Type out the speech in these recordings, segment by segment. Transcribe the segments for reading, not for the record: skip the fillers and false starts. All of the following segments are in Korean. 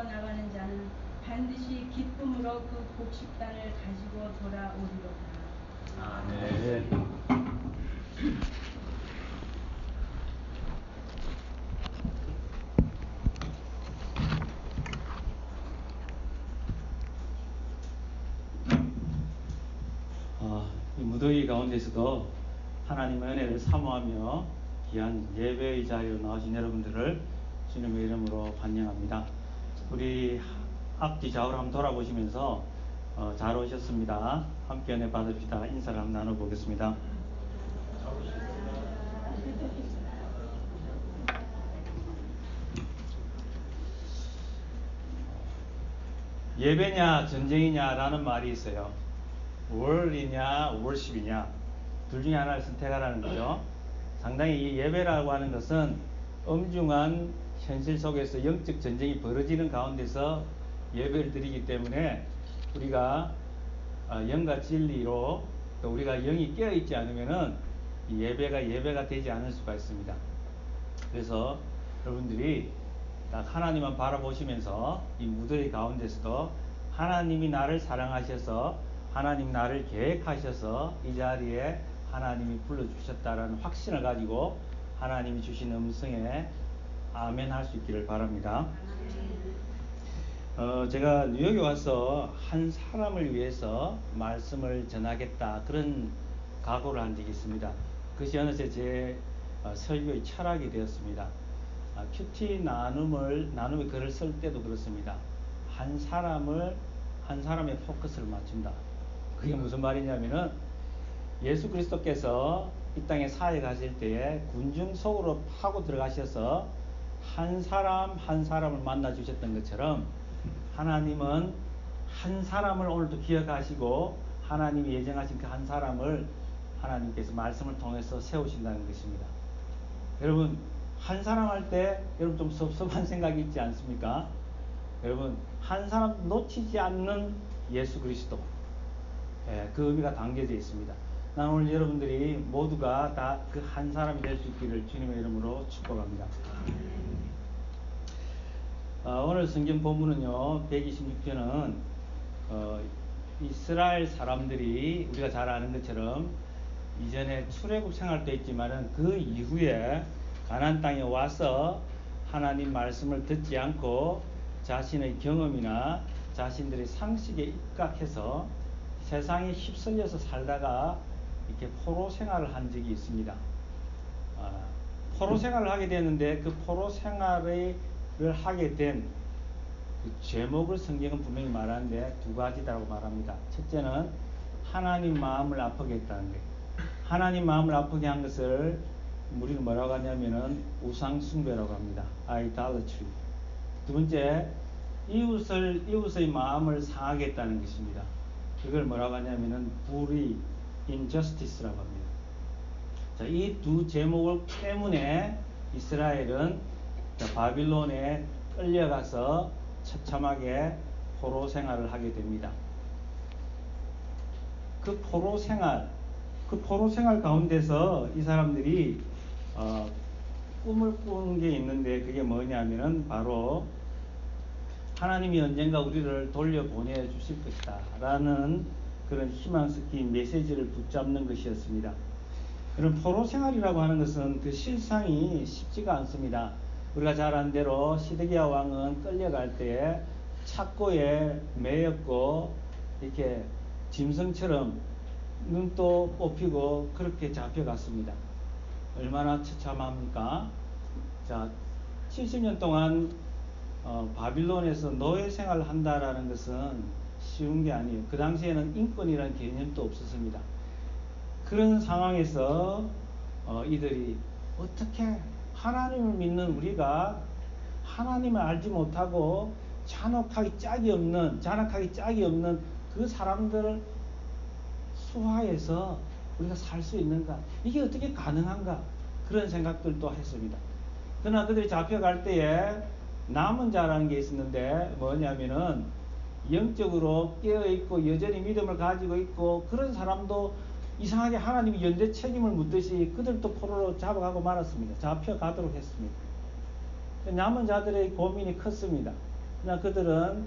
나가는 자는 반드시 기쁨으로 그 곡식단을 가지고 돌아오리로다. 아멘. 이 무더위 가운데서도 하나님의 은혜를 사모하며 귀한 예배의 자리로 나오신 여러분들을 주님의 이름으로 환영합니다. 우리 앞뒤 좌우로 한번 돌아보시면서 잘 오셨습니다. 함께 은혜 받읍시다. 인사를 한번 나눠보겠습니다. 예배냐 전쟁이냐라는 말이 있어요. 월이냐 월십이냐 둘 중에 하나를 선택하라는 거죠. 상당히 이 예배라고 하는 것은 엄중한 현실 속에서 영적 전쟁이 벌어지는 가운데서 예배를 드리기 때문에 우리가 영과 진리로 또 우리가 영이 깨어있지 않으면은 이 예배가 되지 않을 수가 있습니다. 그래서 여러분들이 딱 하나님만 바라보시면서 이 무더위 가운데서도 하나님이 나를 사랑하셔서 하나님 나를 계획하셔서 이 자리에 하나님이 불러주셨다라는 확신을 가지고 하나님이 주신 음성에 아멘 할 수 있기를 바랍니다. 제가 뉴욕에 와서 한 사람을 위해서 말씀을 전하겠다 그런 각오를 한 적이 있습니다. 그것이 어느새 제 설교의 철학이 되었습니다. 큐티 나눔의 글을 쓸 때도 그렇습니다. 한 사람의 포커스를 맞춘다. 그게 무슨 말이냐면은 예수 그리스도께서 이 땅에 사역하실 때에 군중 속으로 파고 들어가셔서 한 사람을 만나 주셨던 것처럼 하나님은 한 사람을 오늘도 기억하시고 하나님이 예정하신 그 한 사람을 하나님께서 말씀을 통해서 세우신다는 것입니다. 여러분 한 사람 할 때 여러분 좀 섭섭한 생각이 있지 않습니까? 여러분 한 사람 놓치지 않는 예수 그리스도, 그 의미가 담겨져 있습니다. 난 오늘 여러분들이 모두가 다 그 한 사람이 될 수 있기를 주님의 이름으로 축복합니다. 오늘 성경 본문은요 126편은 이스라엘 사람들이 우리가 잘 아는 것처럼 이전에 출애굽 생활도 있지만은 그 이후에 가나안 땅에 와서 하나님 말씀을 듣지 않고 자신의 경험이나 자신들의 상식에 입각해서 세상에 휩쓸려서 살다가 이렇게 포로 생활을 한 적이 있습니다. 포로 생활을 하게 되는데 그 포로 생활을 하게 된 그 제목을 성경은 분명히 말하는데 두 가지다라고 말합니다. 첫째는 하나님 마음을 아프게 했다는 거예요. 하나님 마음을 아프게 한 것을 우리는 뭐라고 하냐면은 우상 숭배라고 합니다. idolatry. 두 번째, 이웃의 마음을 상하게 했다는 것입니다. 그걸 뭐라고 하냐면은 불의, injustice라고 합니다. 자, 이 두 제목 때문에 이스라엘은 바빌론에 끌려가서 처참하게 포로 생활을 하게 됩니다. 그 포로 생활 가운데서 이 사람들이 꿈을 꾸는 게 있는데 그게 뭐냐면은 바로 하나님이 언젠가 우리를 돌려보내 주실 것이다 라는 그런 희망 섞인 메시지를 붙잡는 것이었습니다. 그런 포로 생활이라고 하는 것은 그 실상이 쉽지가 않습니다. 우리가 잘 아는 대로 시드기야 왕은 끌려갈 때에 착고에 매였고 이렇게 짐승처럼 눈도 뽑히고 그렇게 잡혀갔습니다. 얼마나 처참합니까? 자, 70년 동안 바빌론에서 노예 생활을 한다라는 것은 쉬운 게 아니에요. 그 당시에는 인권이라는 개념도 없었습니다. 그런 상황에서 이들이 어떻게 하나님을 믿는 우리가 하나님을 알지 못하고 잔혹하기 짝이 없는 그 사람들을 수하에서 우리가 살 수 있는가? 이게 어떻게 가능한가? 그런 생각들도 했습니다. 그러나 그들이 잡혀갈 때에 남은 자라는 게 있었는데 뭐냐면은 영적으로 깨어있고 여전히 믿음을 가지고 있고 그런 사람도 이상하게 하나님이 연대 책임을 묻듯이 그들도 포로로 잡아가고 말았습니다. 잡혀가도록 했습니다. 남은 자들의 고민이 컸습니다. 그냥 그들은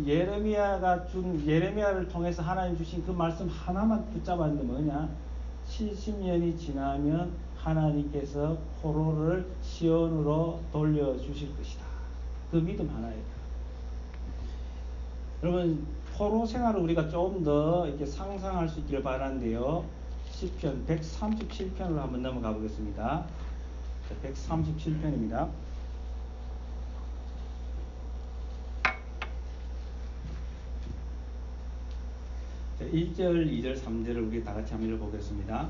예레미야를 통해서 하나님 주신 그 말씀 하나만 붙잡았는데 뭐냐? 70년이 지나면 하나님께서 포로를 시온으로 돌려주실 것이다. 그 믿음 하나예요. 여러분, 포로 생활을 우리가 좀 더 이렇게 상상할 수 있기를 바라는데요. 시편 137편으로 한번 넘어가 보겠습니다. 137편입니다. 1절, 2절, 3절을 우리 다 같이 한번 읽어보겠습니다.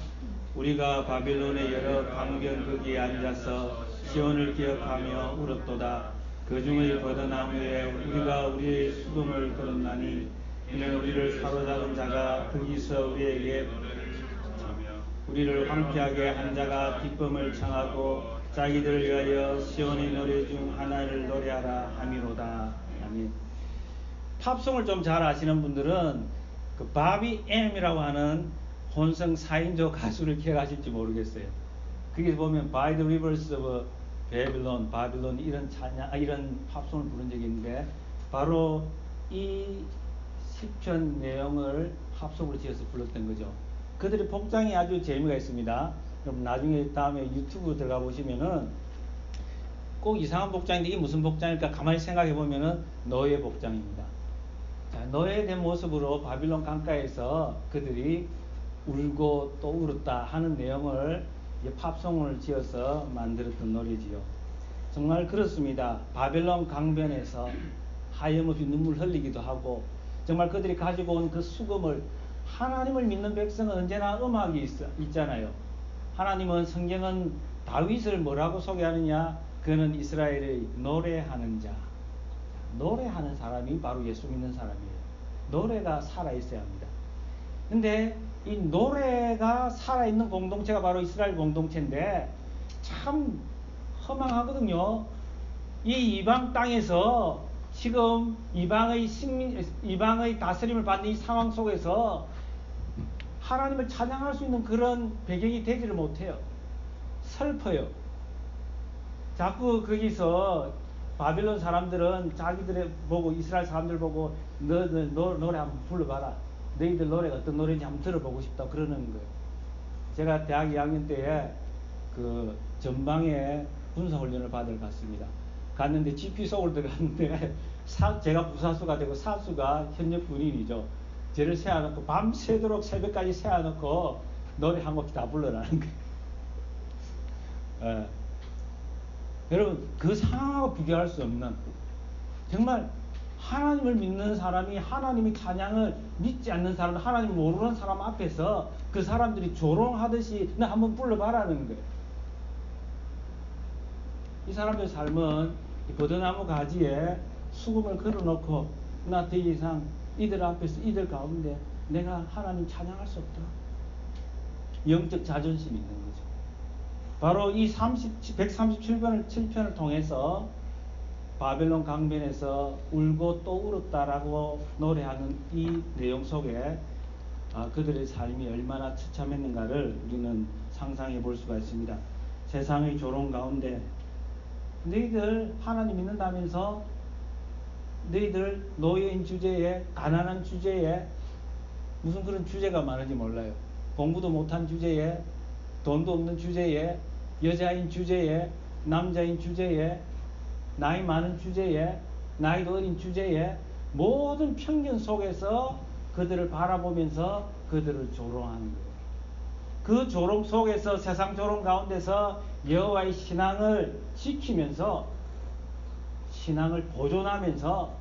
우리가 바빌론의 여러 강변 거기에 앉아서 시온을 기억하며 울었도다. 그 중의 버드나무에 우리가 우리의 수금을 걸었나니 이는 우리를 사로잡은 자가 거기서 우리에게 우리를 황폐하게 한 자가 기쁨을 청하고 자기들을 위하여 시온의 노래 중 하나를 노래하라 함이로다. 아멘. 팝송을 좀 잘 아시는 분들은 그 바비 엠이라고 하는 혼성 4인조 가수를 기억하실지 모르겠어요. 거기 보면 By the Rivers of Babylon, 바빌론 이런 팝송을 부른 적이 있는데 바로 이 시편 내용을 팝송으로 지어서 불렀던 거죠. 그들의 복장이 아주 재미가 있습니다. 그럼 나중에 다음에 유튜브 들어가 보시면은 꼭 이상한 복장인데 이게 무슨 복장일까 가만히 생각해 보면은 노예 복장입니다. 자, 노예된 모습으로 바빌론 강가에서 그들이 울고 또 울었다 하는 내용을 팝송을 지어서 만들었던 노래지요. 정말 그렇습니다. 바벨론 강변에서 하염없이 눈물 흘리기도 하고 정말 그들이 가지고 온 그 수금을 하나님을 믿는 백성은 언제나 음악이 있잖아요. 하나님은 성경은 다윗을 뭐라고 소개하느냐? 그는 이스라엘의 노래하는 자. 노래하는 사람이 바로 예수 믿는 사람이에요. 노래가 살아있어야 합니다. 근데 이 노래가 살아있는 공동체가 바로 이스라엘 공동체인데 참 허망하거든요. 이 이방 땅에서 지금 이방의 다스림을 받는 이 상황 속에서 하나님을 찬양할 수 있는 그런 배경이 되지를 못해요. 슬퍼요. 자꾸 거기서 바빌론 사람들은 자기들의 보고 이스라엘 사람들 보고 너 노래 한번 불러봐라. 너희들 노래가 어떤 노래인지 한번 들어보고 싶다 그러는 거예요. 제가 대학 2학년 때에 그 전방에 군사훈련을 받으러 갔습니다. 갔는데 GP 속으로 들어갔는데 제가 부사수가 되고 사수가 현역 군인이죠. 저를 세워놓고 밤새도록 새벽까지 세워놓고 노래 한 곡 다 불러라는 거예요. 여러분 그 상황하고 비교할 수 없는 정말 하나님을 믿는 사람이 하나님의 찬양을 믿지 않는 사람, 하나님을 모르는 사람 앞에서 그 사람들이 조롱하듯이 나 한번 불러봐라는 거예요. 이 사람들 삶은 이 버드나무 가지에 수금을 걸어놓고 나 더 이상 이들 앞에서 이들 가운데 내가 하나님 찬양할 수 없다. 영적 자존심이 있는 거죠. 바로 이 137편을 통해서 바벨론 강변에서 울고 또 울었다라고 노래하는 이 내용 속에 그들의 삶이 얼마나 처참했는가를 우리는 상상해 볼 수가 있습니다. 세상의 조롱 가운데 너희들 하나님 믿는다면서 너희들 노예인 주제에 가난한 주제에 무슨 그런 주제가 많은지 몰라요. 공부도 못한 주제에 돈도 없는 주제에 여자인 주제에 남자인 주제에 나이 많은 주제에 나이도 어린 주제에 모든 편견 속에서 그들을 바라보면서 그들을 조롱하는 거예요. 그 조롱 속에서 세상 조롱 가운데서 여호와의 신앙을 지키면서 신앙을 보존하면서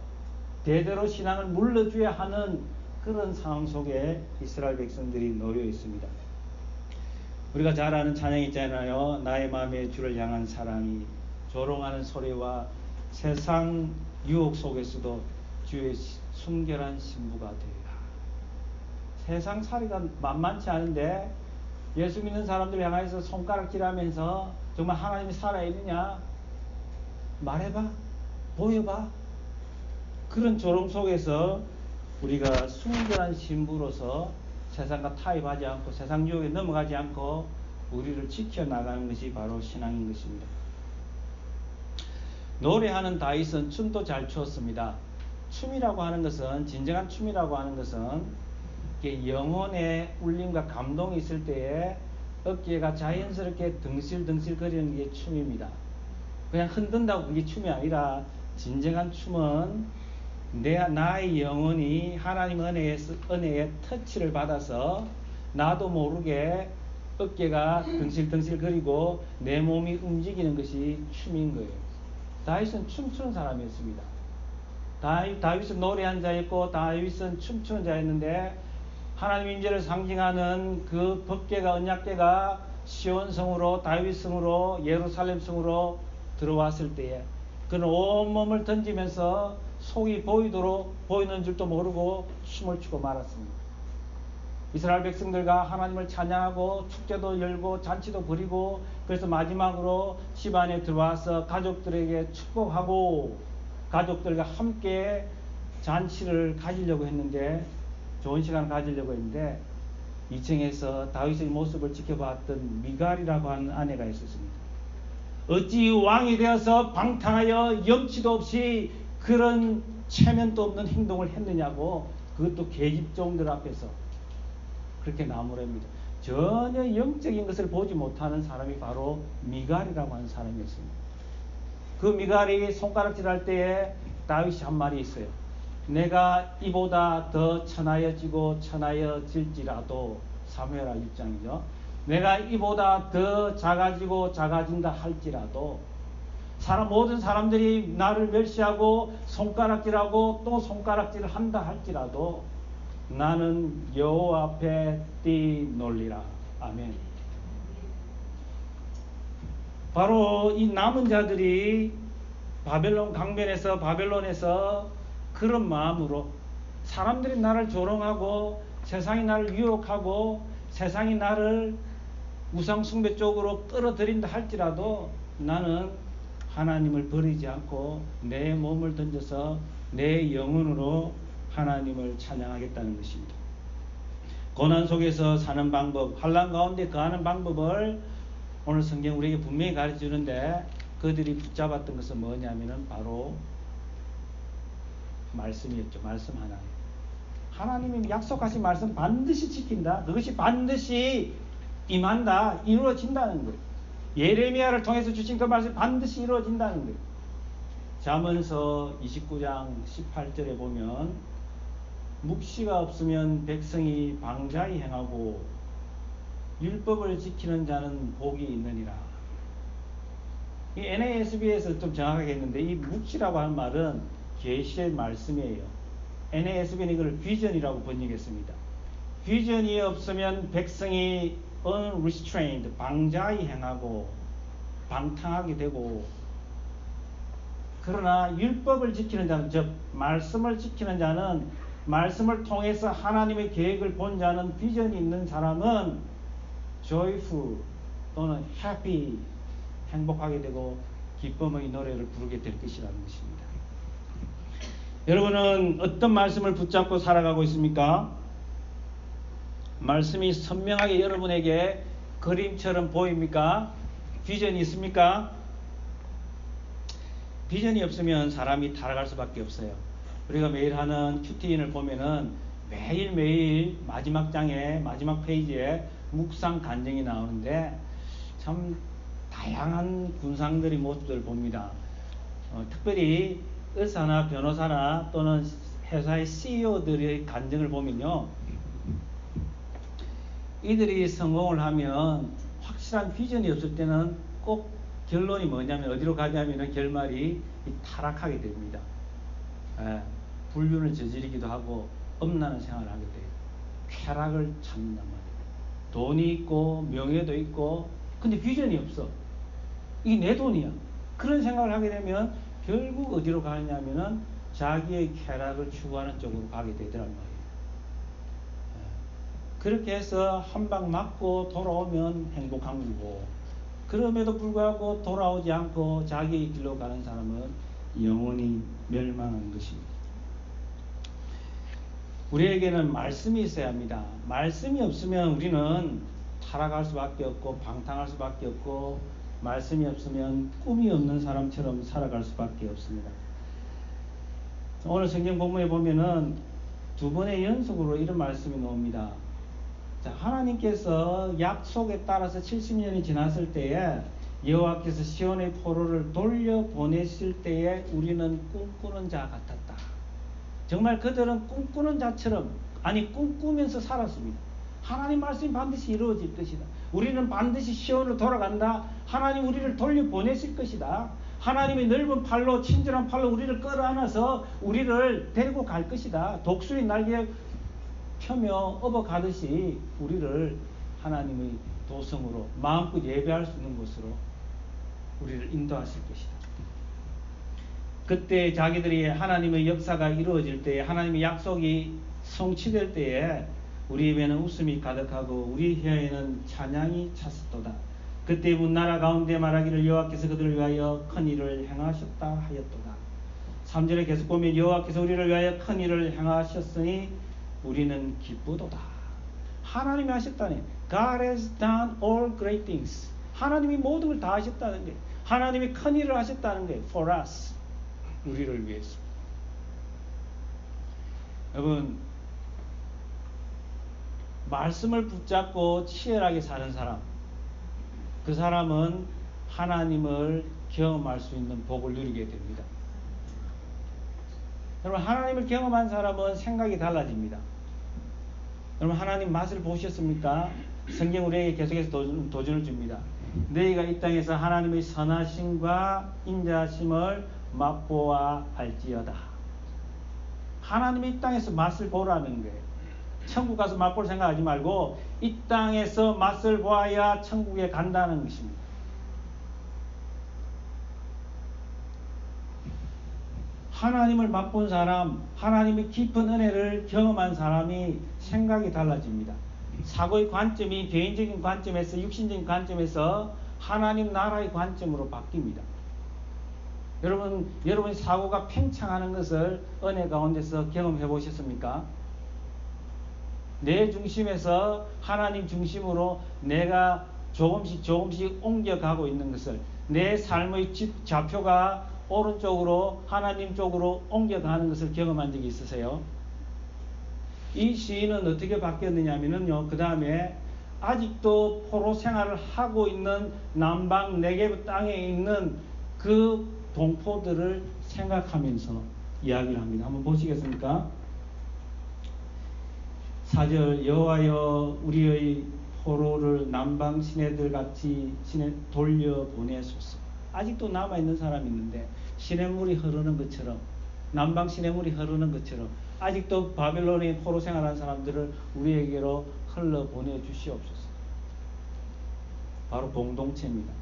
대대로 신앙을 물러줘야 하는 그런 상황 속에 이스라엘 백성들이 놓여 있습니다. 우리가 잘 아는 찬양이 있잖아요. 나의 마음에 주를 향한 사랑이 조롱하는 소리와 세상 유혹 속에서도 주의 순결한 신부가 되리라. 세상 살이가 만만치 않은데 예수 믿는 사람들 향해서 손가락질하면서 정말 하나님이 살아있느냐 말해봐, 보여봐. 그런 조롱 속에서 우리가 순결한 신부로서 세상과 타협하지 않고 세상 유혹에 넘어가지 않고 우리를 지켜나가는 것이 바로 신앙인 것입니다. 노래하는 다윗은 춤도 잘 추었습니다. 춤이라고 하는 것은, 진정한 춤이라고 하는 것은 이렇게 영혼의 울림과 감동이 있을 때에 어깨가 자연스럽게 덩실덩실 거리는 게 춤입니다. 그냥 흔든다고 그게 춤이 아니라, 진정한 춤은 나의 영혼이 하나님 은혜의 터치를 받아서 나도 모르게 어깨가 덩실덩실 거리고 내 몸이 움직이는 것이 춤인 거예요. 다윗은 춤추는 사람이었습니다. 다윗은 노래한 자였고 다윗은 춤추는 자였는데, 하나님 임재를 상징하는 그 법궤가, 언약궤가 시온성으로, 다윗성으로, 예루살렘성으로 들어왔을 때에 그는 온몸을 던지면서 속이 보이는 줄도 모르고 춤을 추고 말았습니다. 이스라엘 백성들과 하나님을 찬양하고 축제도 열고 잔치도 벌이고, 그래서 마지막으로 집 안에 들어와서 가족들에게 축복하고 가족들과 함께 잔치를 가지려고 했는데, 좋은 시간을 가지려고 했는데 2층에서 다윗의 모습을 지켜봤던 미갈이라고 하는 아내가 있었습니다. 어찌 왕이 되어서 방탕하여 염치도 없이 그런 체면도 없는 행동을 했느냐고, 그것도 계집종들 앞에서 그렇게 나무랍니다. 전혀 영적인 것을 보지 못하는 사람이 바로 미갈이라고 하는 사람이었습니다. 그 미갈이 손가락질할 때에 다윗이 한 말이 있어요. 내가 이보다 더 천하여지고 천하여질지라도, 사무엘하 1장이죠. 내가 이보다 더 작아지고 작아진다 할지라도, 모든 사람들이 나를 멸시하고 손가락질하고 또 손가락질을 한다 할지라도 나는 여호와 앞에 뛰놀리라. 아멘. 바로 이 남은 자들이 바벨론에서 그런 마음으로, 사람들이 나를 조롱하고 세상이 나를 유혹하고 세상이 나를 우상숭배 쪽으로 끌어들인다 할지라도 나는 하나님을 버리지 않고 내 몸을 던져서 내 영혼으로 하나님을 찬양하겠다는 것입니다. 고난 속에서 사는 방법, 환난 가운데 거하는 방법을 오늘 성경 우리에게 분명히 가르쳐주는데, 그들이 붙잡았던 것은 뭐냐면은 바로 말씀이었죠. 말씀 하나. 하나님이 약속하신 말씀 반드시 지킨다. 그것이 반드시 임한다. 이루어진다는 거예요. 예레미야를 통해서 주신 그 말씀이 반드시 이루어진다는 거예요. 잠언서 29장 18절에 보면, 묵시가 없으면 백성이 방자히 행하고 율법을 지키는 자는 복이 있느니라. 이 NASB에서 좀 정확하게 했는데, 이 묵시라고 하는 말은 계시의 말씀이에요. NASB는 이걸 비전이라고 번역했습니다. 비전이 없으면 백성이 unrestrained, 방자히 행하고 방탕하게 되고, 그러나 율법을 지키는 자는, 즉 말씀을 지키는 자는, 말씀을 통해서 하나님의 계획을 본 자는, 비전이 있는 사람은 joyful 또는 happy, 행복하게 되고 기쁨의 노래를 부르게 될 것이라는 것입니다. 여러분은 어떤 말씀을 붙잡고 살아가고 있습니까? 말씀이 선명하게 여러분에게 그림처럼 보입니까? 비전이 있습니까? 비전이 없으면 사람이 타락할 수밖에 없어요. 우리가 매일 하는 큐티인을 보면은 매일매일 마지막 장에, 마지막 페이지에 묵상 간증이 나오는데, 참 다양한 군상들의 모습들을 봅니다. 특별히 의사나 변호사나 또는 회사의 CEO들의 간증을 보면요, 이들이 성공을 하면 확실한 비전이 없을 때는 꼭 결론이 뭐냐면, 어디로 가냐면 결말이 타락하게 됩니다. 불륜을 저지르기도 하고 엄란한 생활을 하게 돼요. 쾌락을 찾는단 말이에요. 돈이 있고 명예도 있고, 근데 비전이 없어. 이게 내 돈이야. 그런 생각을 하게 되면 결국 어디로 가냐면은 자기의 쾌락을 추구하는 쪽으로 가게 되더란 말이에요. 그렇게 해서 한 방 맞고 돌아오면 행복한 거고, 그럼에도 불구하고 돌아오지 않고 자기의 길로 가는 사람은 영원히 멸망하는 것입니다. 우리에게는 말씀이 있어야 합니다. 말씀이 없으면 우리는 타락할 수밖에 없고 방탕할 수밖에 없고 말씀이 없으면 꿈이 없는 사람처럼 살아갈 수밖에 없습니다. 오늘 성경 본문에 보면은 두 번의 연속으로 이런 말씀이 나옵니다. 자, 하나님께서 약속에 따라서 70년이 지났을 때에 여호와께서 시온의 포로를 돌려보내실 때에 우리는 꿈꾸는 자 같았다. 정말 그들은 꿈꾸는 자처럼, 아니 꿈꾸면서 살았습니다. 하나님 말씀이 반드시 이루어질 것이다. 우리는 반드시 시온으로 돌아간다. 하나님 우리를 돌려보내실 것이다. 하나님의 넓은 팔로, 친절한 팔로 우리를 끌어안아서 우리를 데리고 갈 것이다. 독수리 날개 펴며 업어가듯이 우리를 하나님의 도성으로, 마음껏 예배할 수 있는 곳으로 우리를 인도하실 것이다. 그때 자기들이 하나님의 역사가 이루어질 때에, 하나님의 약속이 성취될 때에 우리 입에는 웃음이 가득하고 우리 혀에는 찬양이 찼었도다. 그때 문 나라 가운데 말하기를 여호와께서 그들을 위하여 큰 일을 행하셨다 하였도다. 3절에 계속 보면 여호와께서 우리를 위하여 큰 일을 행하셨으니 우리는 기쁘도다. 하나님이 하셨다네. God has done all great things. 하나님이 모든 걸 다 하셨다는 게, 하나님이 큰 일을 하셨다는 게 for us, 우리를 위해서. 여러분, 말씀을 붙잡고 치열하게 사는 사람, 그 사람은 하나님을 경험할 수 있는 복을 누리게 됩니다. 여러분, 하나님을 경험한 사람은 생각이 달라집니다. 여러분, 하나님 맛을 보셨습니까? 성경 우리에게 계속해서 도전을 줍니다. 너희가 이 땅에서 하나님의 선하심과 인자하심을 맛보아 알지어다. 하나님이 이 땅에서 맛을 보라는 거예요. 천국 가서 맛볼 생각하지 말고 이 땅에서 맛을 보아야 천국에 간다는 것입니다. 하나님을 맛본 사람, 하나님의 깊은 은혜를 경험한 사람이 생각이 달라집니다. 사고의 관점이 개인적인 관점에서, 육신적인 관점에서 하나님 나라의 관점으로 바뀝니다. 여러분 사고가 팽창하는 것을 은혜 가운데서 경험해 보셨습니까? 내 중심에서 하나님 중심으로 내가 조금씩 옮겨가고 있는 것을, 내 삶의 좌표가 오른쪽으로 하나님 쪽으로 옮겨가는 것을 경험한 적이 있으세요? 이 시인은 어떻게 바뀌었느냐 하면요, 그 다음에 아직도 포로 생활을 하고 있는 남방 네게브 땅에 있는 그 동포들을 생각하면서 이야기를 합니다. 한번 보시겠습니까? 4절, 여호와여 우리의 포로를 남방 시내들 같이 돌려보내소서. 아직도 남아있는 사람이 있는데 시냇물이 흐르는 것처럼, 남방 시냇물이 흐르는 것처럼 아직도 바벨론의 포로 생활하는 사람들을 우리에게로 흘러보내 주시옵소서. 바로 공동체입니다.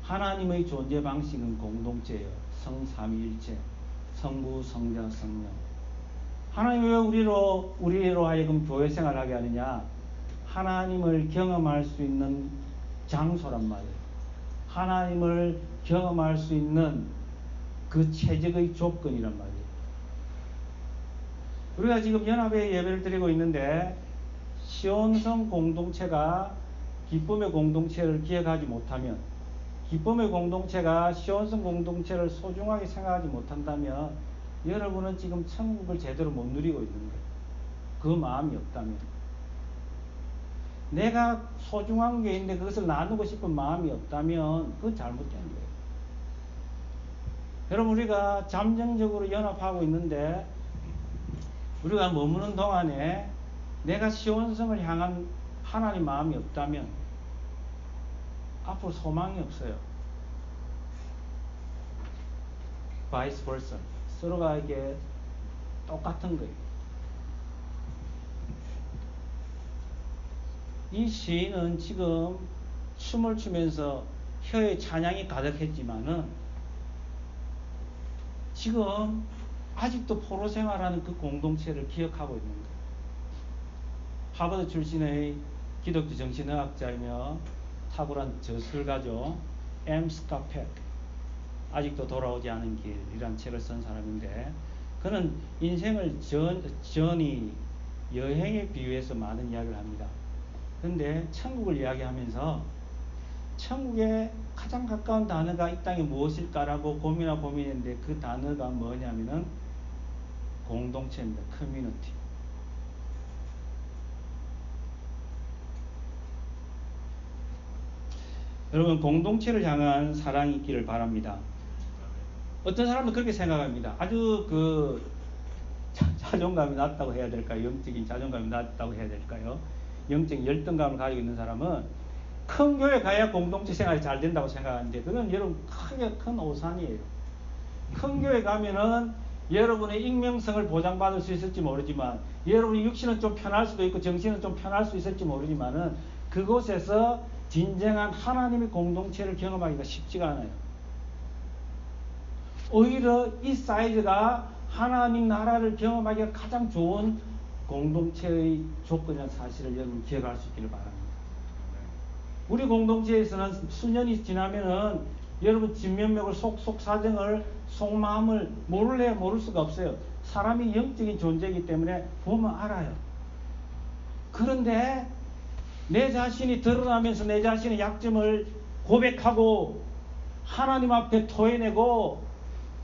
하나님의 존재 방식은 공동체예요. 성삼위일체, 성부, 성자, 성령. 하나님이 왜 우리로 하여금 교회 생활하게 하느냐? 하나님을 경험할 수 있는 장소란 말이에요. 하나님을 경험할 수 있는 그 최적의 조건이란 말이에요. 우리가 지금 연합의 예배를 드리고 있는데 시온성 공동체가 기쁨의 공동체를 기억하지 못하면, 기쁨의 공동체가 시온성 공동체를 소중하게 생각하지 못한다면 여러분은 지금 천국을 제대로 못 누리고 있는 거예요. 그 마음이 없다면, 내가 소중한 게 있는데 그것을 나누고 싶은 마음이 없다면 그건 잘못된 거예요. 여러분, 우리가 잠정적으로 연합하고 있는데 우리가 머무는 동안에 내가 시온성을 향한 하나님 마음이 없다면 앞으로 소망이 없어요. vice versa. 서로가 이게 똑같은 거예요. 이 시인은 지금 춤을 추면서 혀에 찬양이 가득했지만은 지금 아직도 포로 생활하는 그 공동체를 기억하고 있는 거예요. 하버드 출신의 기독교 정신의학자이며 탁월한 저술가죠. M. Scott Peck, 아직도 돌아오지 않은 길이라는 책을 쓴 사람인데, 그는 인생을 여행에 비유해서 많은 이야기를 합니다. 그런데 천국을 이야기하면서 천국에 가장 가까운 단어가 이 땅에 무엇일까라고 고민했는데 그 단어가 뭐냐면은 공동체입니다. 커뮤니티. 여러분, 공동체를 향한 사랑이 있기를 바랍니다. 어떤 사람은 그렇게 생각합니다. 아주 자존감이 낮다고 해야 될까요? 영적인 자존감이 낮다고 해야 될까요? 영적인 열등감을 가지고 있는 사람은 큰 교회 가야 공동체 생활이 잘 된다고 생각하는데 그건 여러분 크게 큰 오산이에요. 큰 교회 가면은 여러분의 익명성을 보장받을 수 있을지 모르지만 여러분의 육신은 좀 편할 수도 있고 정신은 좀 편할 수 있을지 모르지만은 그곳에서 진정한 하나님의 공동체를 경험하기가 쉽지가 않아요. 오히려 이 사이즈가 하나님 나라를 경험하기가 가장 좋은 공동체의 조건이라는 사실을 여러분 기억할 수 있기를 바랍니다. 우리 공동체에서는 수년이 지나면은 여러분 진면목을 속사정을 속마음을 모를래야 모를 수가 없어요. 사람이 영적인 존재이기 때문에 보면 알아요. 그런데 내 자신이 드러나면서 내 자신의 약점을 고백하고 하나님 앞에 토해내고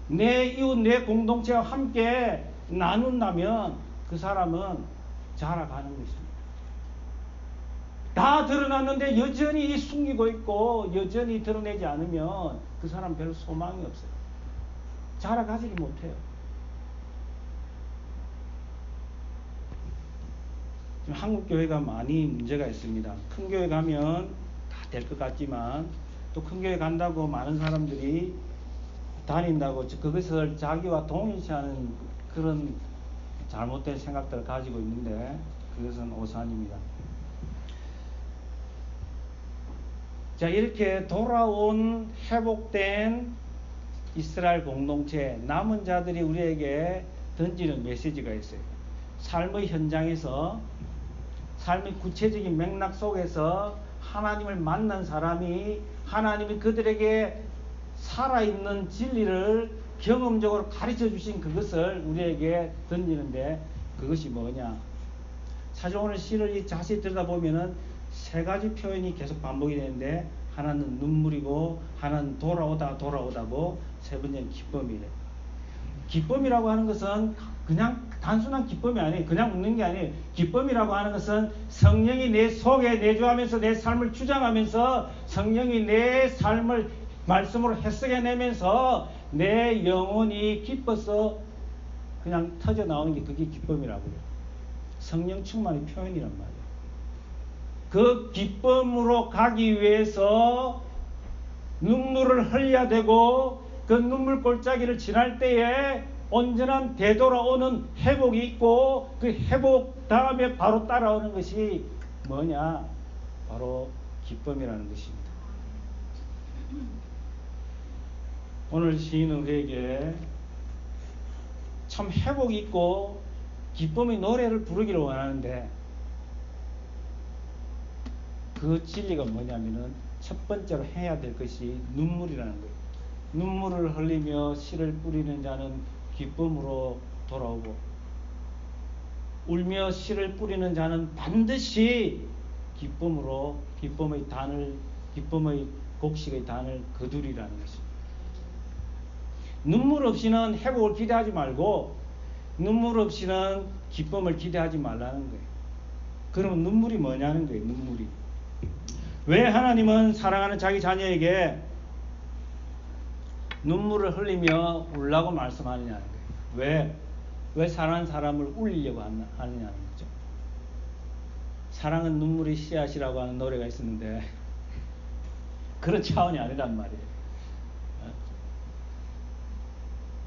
내 이웃 내 공동체와 함께 나눈다면 그 사람은 자라가는 것입니다. 다 드러났는데 여전히 숨기고 있고 여전히 드러내지 않으면 그 사람 별로 소망이 없어요. 자라가지 못해요. 지금 한국 교회가 많이 문제가 있습니다. 큰 교회 가면 다 될 것 같지만 또 큰 교회 간다고 많은 사람들이 다닌다고 그것을 자기와 동일시하는 그런 잘못된 생각들을 가지고 있는데 그것은 오산입니다. 자, 이렇게 돌아온 회복된 이스라엘 공동체 남은 자들이 우리에게 던지는 메시지가 있어요. 삶의 현장에서 삶의 구체적인 맥락 속에서 하나님을 만난 사람이 하나님이 그들에게 살아있는 진리를 경험적으로 가르쳐 주신 그것을 우리에게 던지는데 그것이 뭐냐? 사실 오늘 시를 자세히 들여다보면은 세 가지 표현이 계속 반복이 되는데 하나는 눈물이고 하나는 돌아오다고 세 번째는 기쁨이래요. 기쁨이라고 하는 것은 그냥 단순한 기쁨이 아니에요. 그냥 웃는 게 아니에요. 기쁨이라고 하는 것은 성령이 내 속에 내주하면서 내 삶을 주장하면서 성령이 내 삶을 말씀으로 해석해내면서 내 영혼이 기뻐서 그냥 터져 나오는 게 그게 기쁨이라고 해요. 성령 충만의 표현이란 말이에요. 그 기쁨으로 가기 위해서 눈물을 흘려야 되고 그 눈물 골짜기를 지날 때에 온전한 되돌아오는 회복이 있고 그 회복 다음에 바로 따라오는 것이 뭐냐? 바로 기쁨이라는 것입니다. 오늘 시인은 우리에게 참 회복이 있고 기쁨의 노래를 부르기를 원하는데 그 진리가 뭐냐면은 첫 번째로 해야 될 것이 눈물이라는 거예요. 눈물을 흘리며 씨를 뿌리는 자는 기쁨으로 돌아오고 울며 씨를 뿌리는 자는 반드시 기쁨으로 기쁨의 곡식의 단을 거두리라는 것입니다. 눈물 없이는 회복을 기대하지 말고 눈물 없이는 기쁨을 기대하지 말라는 거예요. 그러면 눈물이 뭐냐는 거예요. 눈물이. 왜 하나님은 사랑하는 자기 자녀에게 눈물을 흘리며 울라고 말씀하느냐는 거예요. 왜 사랑하는 사람을 울리려고 하느냐는 거죠. 사랑은 눈물의 씨앗이라고 하는 노래가 있었는데 그런 차원이 아니란 말이에요.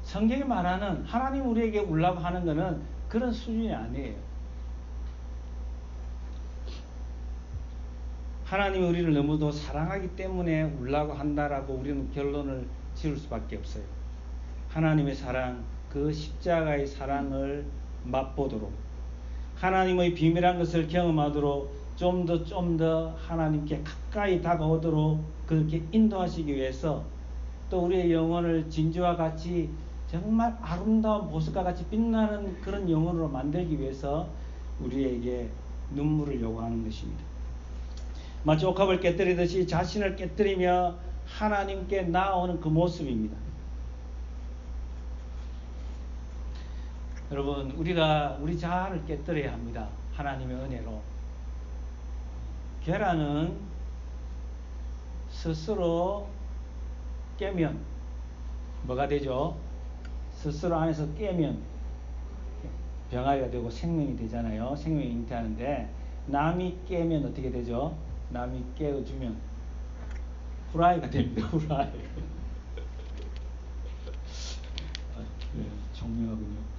성경이 말하는 하나님 우리에게 울라고 하는 것은 그런 수준이 아니에요. 하나님이 우리를 너무도 사랑하기 때문에 울라고 한다라고 우리는 결론을 지을 수밖에 없어요. 하나님의 사랑, 그 십자가의 사랑을 맛보도록 하나님의 비밀한 것을 경험하도록 좀 더 하나님께 가까이 다가오도록 그렇게 인도하시기 위해서 또 우리의 영혼을 진주와 같이 정말 아름다운 보석과 같이 빛나는 그런 영혼으로 만들기 위해서 우리에게 눈물을 요구하는 것입니다. 마치 옥합을 깨뜨리듯이 자신을 깨뜨리며 하나님께 나아오는 그 모습입니다. 여러분, 우리가 우리 자아를 깨뜨려야 합니다. 하나님의 은혜로. 계란은 스스로 깨면 뭐가 되죠? 스스로 안에서 깨면 병아리가 되고 생명이 되잖아요. 생명이 잉태하는데, 남이 깨면 어떻게 되죠? 남이 깨어주면 후라이가 됩니다. 후라이. 네, 정명하군요.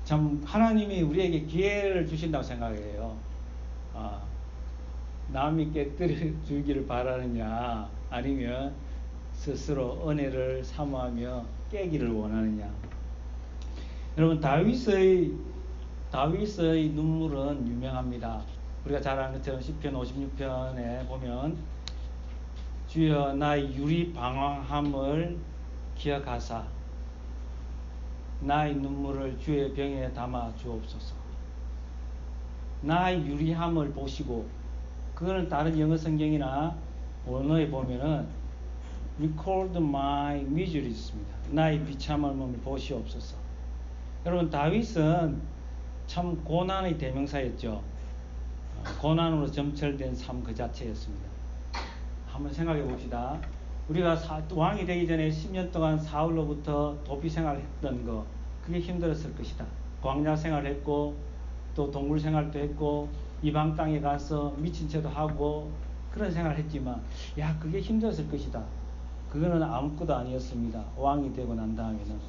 참 하나님이 우리에게 기회를 주신다고 생각해요. 남이 깨뜨려 주기를 바라느냐, 아니면 스스로 은혜를 사모하며 깨기를 원하느냐. 여러분, 다윗의 눈물은 유명합니다. 우리가 잘 아는 것처럼 시편 56편에 보면 주여 나의 유리 방황함을 기억하사 나의 눈물을 주의 병에 담아 주옵소서. 나의 유리함을 보시고, 그거는 다른 영어 성경이나 원어에 보면은 Record my misery입니다. 나의 비참함을 보시옵소서. 여러분, 다윗은 참 고난의 대명사였죠. 고난으로 점철된 삶 그 자체였습니다. 한번 생각해 봅시다. 우리가 왕이 되기 전에 10년 동안 사울로부터 도피 생활을 했던 거, 그게 힘들었을 것이다. 광야 생활을 했고, 또 동물 생활도 했고, 이방 땅에 가서 미친 채도 하고, 그런 생활을 했지만, 그게 힘들었을 것이다. 그거는 아무것도 아니었습니다. 왕이 되고 난 다음에는.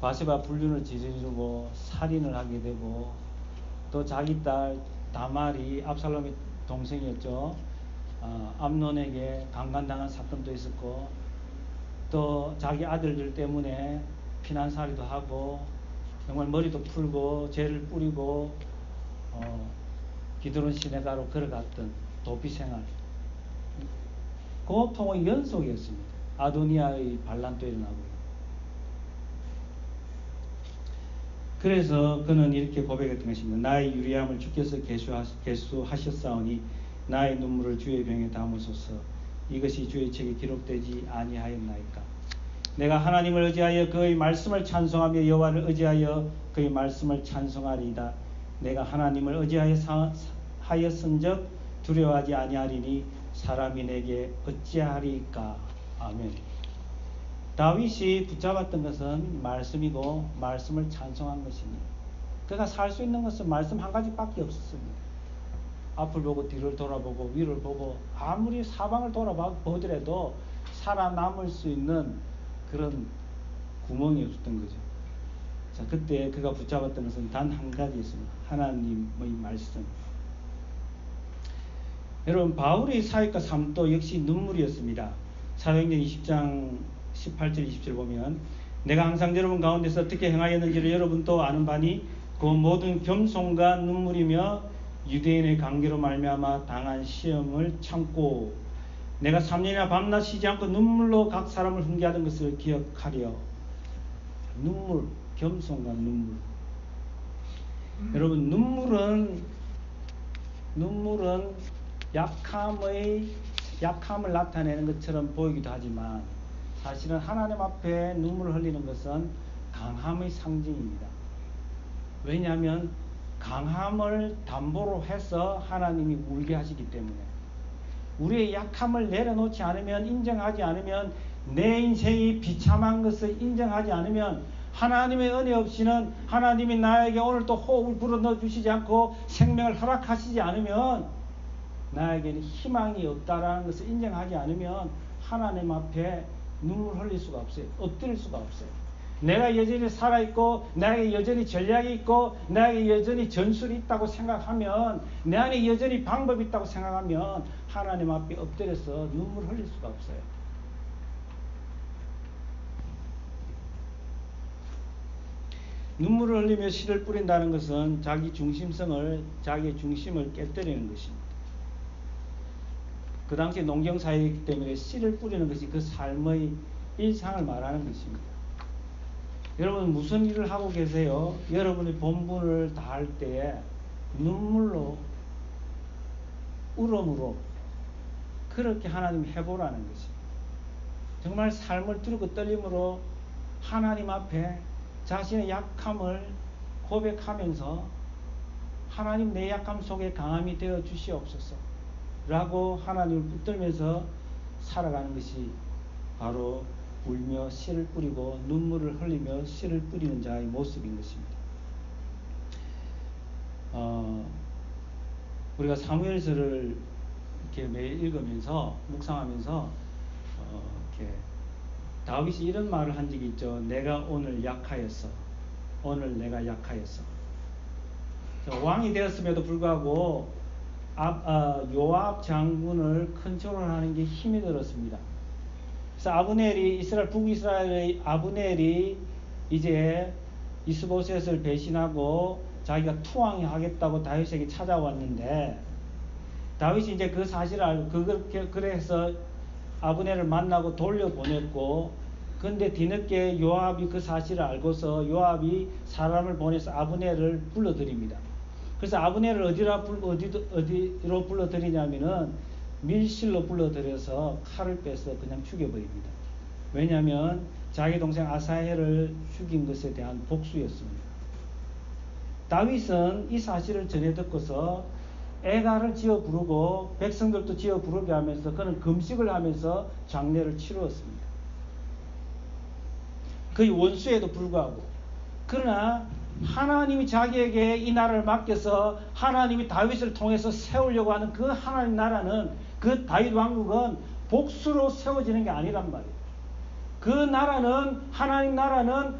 바세바 불륜을 저지르고, 살인을 하게 되고, 또 자기 딸 다말이 압살롬의 동생이었죠. 암논에게 강간당한 사건도 있었고, 또 자기 아들들 때문에 피난살이도 하고, 정말 머리도 풀고 죄를 뿌리고 기드론 시내가로 걸어갔던 도피생활, 고통의 연속이었습니다. 아도니아의 반란도 일어나고. 그래서 그는 이렇게 고백했던 것입니다. 나의 유리함을 주께서 계수하셨사오니 나의 눈물을 주의 병에 담으소서. 이것이 주의 책에 기록되지 아니하였나이까. 내가 하나님을 의지하여 그의 말씀을 찬송하며 여호와를 의지하여 그의 말씀을 찬송하리이다. 내가 하나님을 의지하였은즉 두려워하지 아니하리니 사람이 내게 어찌하리까. 아멘. 다윗이 붙잡았던 것은 말씀이고 말씀을 찬송한 것입니다. 그가 살 수 있는 것은 말씀 한 가지밖에 없었습니다. 앞을 보고 뒤를 돌아보고 위를 보고 아무리 사방을 돌아보더라도 살아남을 수 있는 그런 구멍이 없었던 거죠. 자, 그때 그가 붙잡았던 것은 단 한 가지였습니다. 하나님의 말씀. 여러분, 바울의 사역과 삶도 역시 눈물이었습니다. 사도행전 20장 18절 20절 보면, 내가 항상 여러분 가운데서 어떻게 행하였는지를 여러분도 아는 바니 그 모든 겸손과 눈물이며 유대인의 관계로 말미암아 당한 시험을 참고 내가 3년이나 밤낮 쉬지 않고 눈물로 각 사람을 훈계하던 것을 기억하려. 눈물, 겸손과 눈물. 여러분, 눈물은 약함을 나타내는 것처럼 보이기도 하지만 사실은 하나님 앞에 눈물을 흘리는 것은 강함의 상징입니다. 왜냐하면 강함을 담보로 해서 하나님이 울게 하시기 때문에, 우리의 약함을 내려놓지 않으면, 인정하지 않으면, 내 인생이 비참한 것을 인정하지 않으면, 하나님의 은혜 없이는 하나님이 나에게 오늘 또 호흡을 불어넣어 주시지 않고 생명을 허락하시지 않으면, 나에게는 희망이 없다라는 것을 인정하지 않으면 하나님 앞에 눈물 흘릴 수가 없어요. 엎드릴 수가 없어요. 내가 여전히 살아있고, 나에게 여전히 전략이 있고, 나에게 여전히 전술이 있다고 생각하면, 내 안에 여전히 방법이 있다고 생각하면 하나님 앞에 엎드려서 눈물 흘릴 수가 없어요. 눈물을 흘리며 씨를 뿌린다는 것은 자기의 중심을 깨뜨리는 것입니다. 그 당시 농경사회이기 때문에 씨를 뿌리는 것이 그 삶의 일상을 말하는 것입니다. 여러분 무슨 일을 하고 계세요? 여러분의 본분을 다할 때에 눈물로 울음으로 그렇게 하나님 해보라는 것입니다. 정말 삶을 두르고 떨림으로 하나님 앞에 자신의 약함을 고백하면서 하나님 내 약함 속에 강함이 되어 주시옵소서 라고 하나님을 붙들면서 살아가는 것이 바로 울며 씨를 뿌리고 눈물을 흘리며 씨를 뿌리는 자의 모습인 것입니다. 우리가 사무엘서를 이렇게 매일 읽으면서 묵상하면서 이렇게 다윗이 이런 말을 한 적이 있죠. 내가 오늘 약하였어. 오늘 내가 약하였어. 왕이 되었음에도 불구하고 요압 장군을 컨트롤하는 게 힘이 들었습니다. 그래서 아브넬이 북이스라엘의 아브넬이 이제 이스보셋을 배신하고 자기가 투항이 하겠다고 다윗에게 찾아왔는데 다윗이 이제 그 사실을 알고 그래서 아브넬을 만나고 돌려보냈고 근데 뒤늦게 요압이 그 사실을 알고서 요압이 사람을 보내서 아브넬을 불러들입니다. 그래서 아브넬을 어디로 불러들이냐면은 밀실로 불러들여서 칼을 빼서 그냥 죽여버립니다. 왜냐하면 자기 동생 아사헬을 죽인 것에 대한 복수였습니다. 다윗은 이 사실을 전해 듣고서 애가를 지어 부르고 백성들도 지어 부르게 하면서 그는 금식을 하면서 장례를 치루었습니다. 그의 원수에도 불구하고. 그러나 하나님이 자기에게 이 나라를 맡겨서 하나님이 다윗을 통해서 세우려고 하는 그 하나님 나라는 그 다윗 왕국은 복수로 세워지는 게 아니란 말이에요. 그 나라는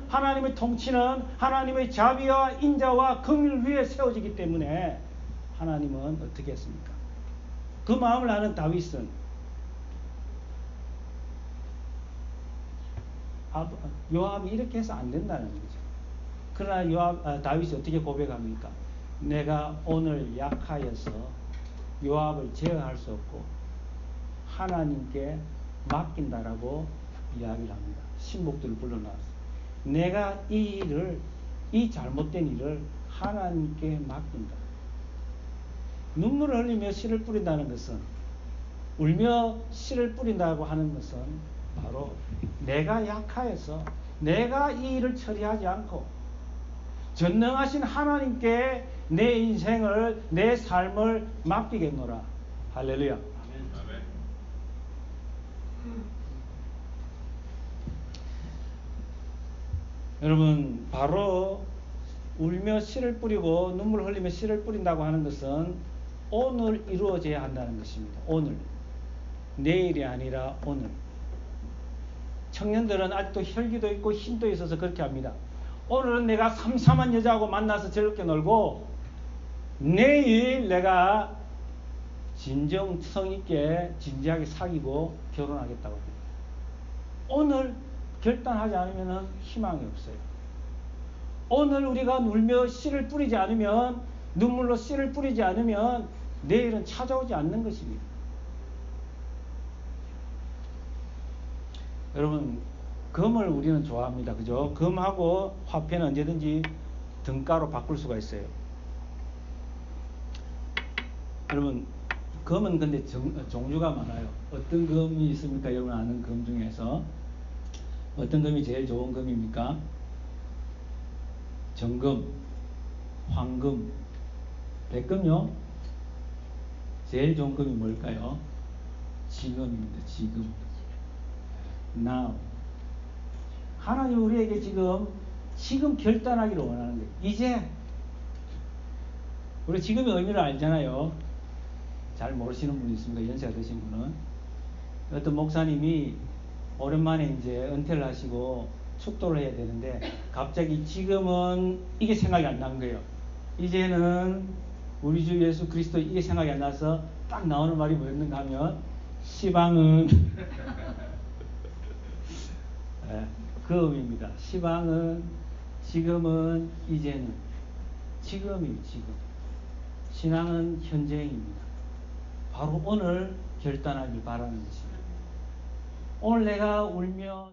하나님의 통치는 하나님의 자비와 인자와 긍휼 위에 세워지기 때문에 하나님은 어떻게 했습니까? 그 마음을 아는 다윗은 요압이 이렇게 해서 안 된다는 거죠. 그러나 다윗이 어떻게 고백합니까? 내가 오늘 약하여서 요압을 제어할 수 없고 하나님께 맡긴다라고 이야기를 합니다. 신복들을 불러놨어요. 내가 이 잘못된 일을 하나님께 맡긴다. 눈물을 흘리며 씨를 뿌린다는 것은 울며 씨를 뿌린다고 하는 것은 바로 내가 약하여서 내가 이 일을 처리하지 않고 전능하신 하나님께 내 인생을 내 삶을 맡기겠노라. 할렐루야. 아멘. 여러분 바로 울며 씨를 뿌리고 눈물을 흘리며 씨를 뿌린다고 하는 것은 오늘 이루어져야 한다는 것입니다. 오늘. 내일이 아니라 오늘. 청년들은 아직도 혈기도 있고 힘도 있어서 그렇게 합니다. 오늘은 내가 삼삼한 여자하고 만나서 즐겁게 놀고 내일 내가 진정성 있게 진지하게 사귀고 결혼하겠다고 합니다. 오늘 결단하지 않으면 희망이 없어요. 오늘 우리가 울며 씨를 뿌리지 않으면 눈물로 씨를 뿌리지 않으면 내일은 찾아오지 않는 것입니다. 여러분 금을 우리는 좋아합니다. 그죠? 금하고 화폐는 언제든지 등가로 바꿀 수가 있어요. 여러분 금은 근데 종류가 많아요. 어떤 금이 있습니까? 여러분 아는 금 중에서 어떤 금이 제일 좋은 금입니까? 정금, 황금, 백금요? 제일 좋은 금이 뭘까요? 지금입니다. 지금. Now. 하나님 우리에게 지금 결단하기를 원하는 거예요. 이제. 우리 지금의 의미를 알잖아요. 잘 모르시는 분이 있습니다. 연세가 드신 분은. 어떤 목사님이 오랜만에 이제 은퇴를 하시고 축도를 해야 되는데 갑자기 지금은 이게 생각이 안 나는 거예요. 이제는 우리 주 예수 그리스도 이게 생각이 안 나서 딱 나오는 말이 뭐였는가 하면 시방은 네, 그 의미입니다. 시방은 지금은 이제는 지금이에요. 지금. 신앙은 현재입니다. 바로 오늘 결단하길 바라는 것입니다. 오늘 내가 울며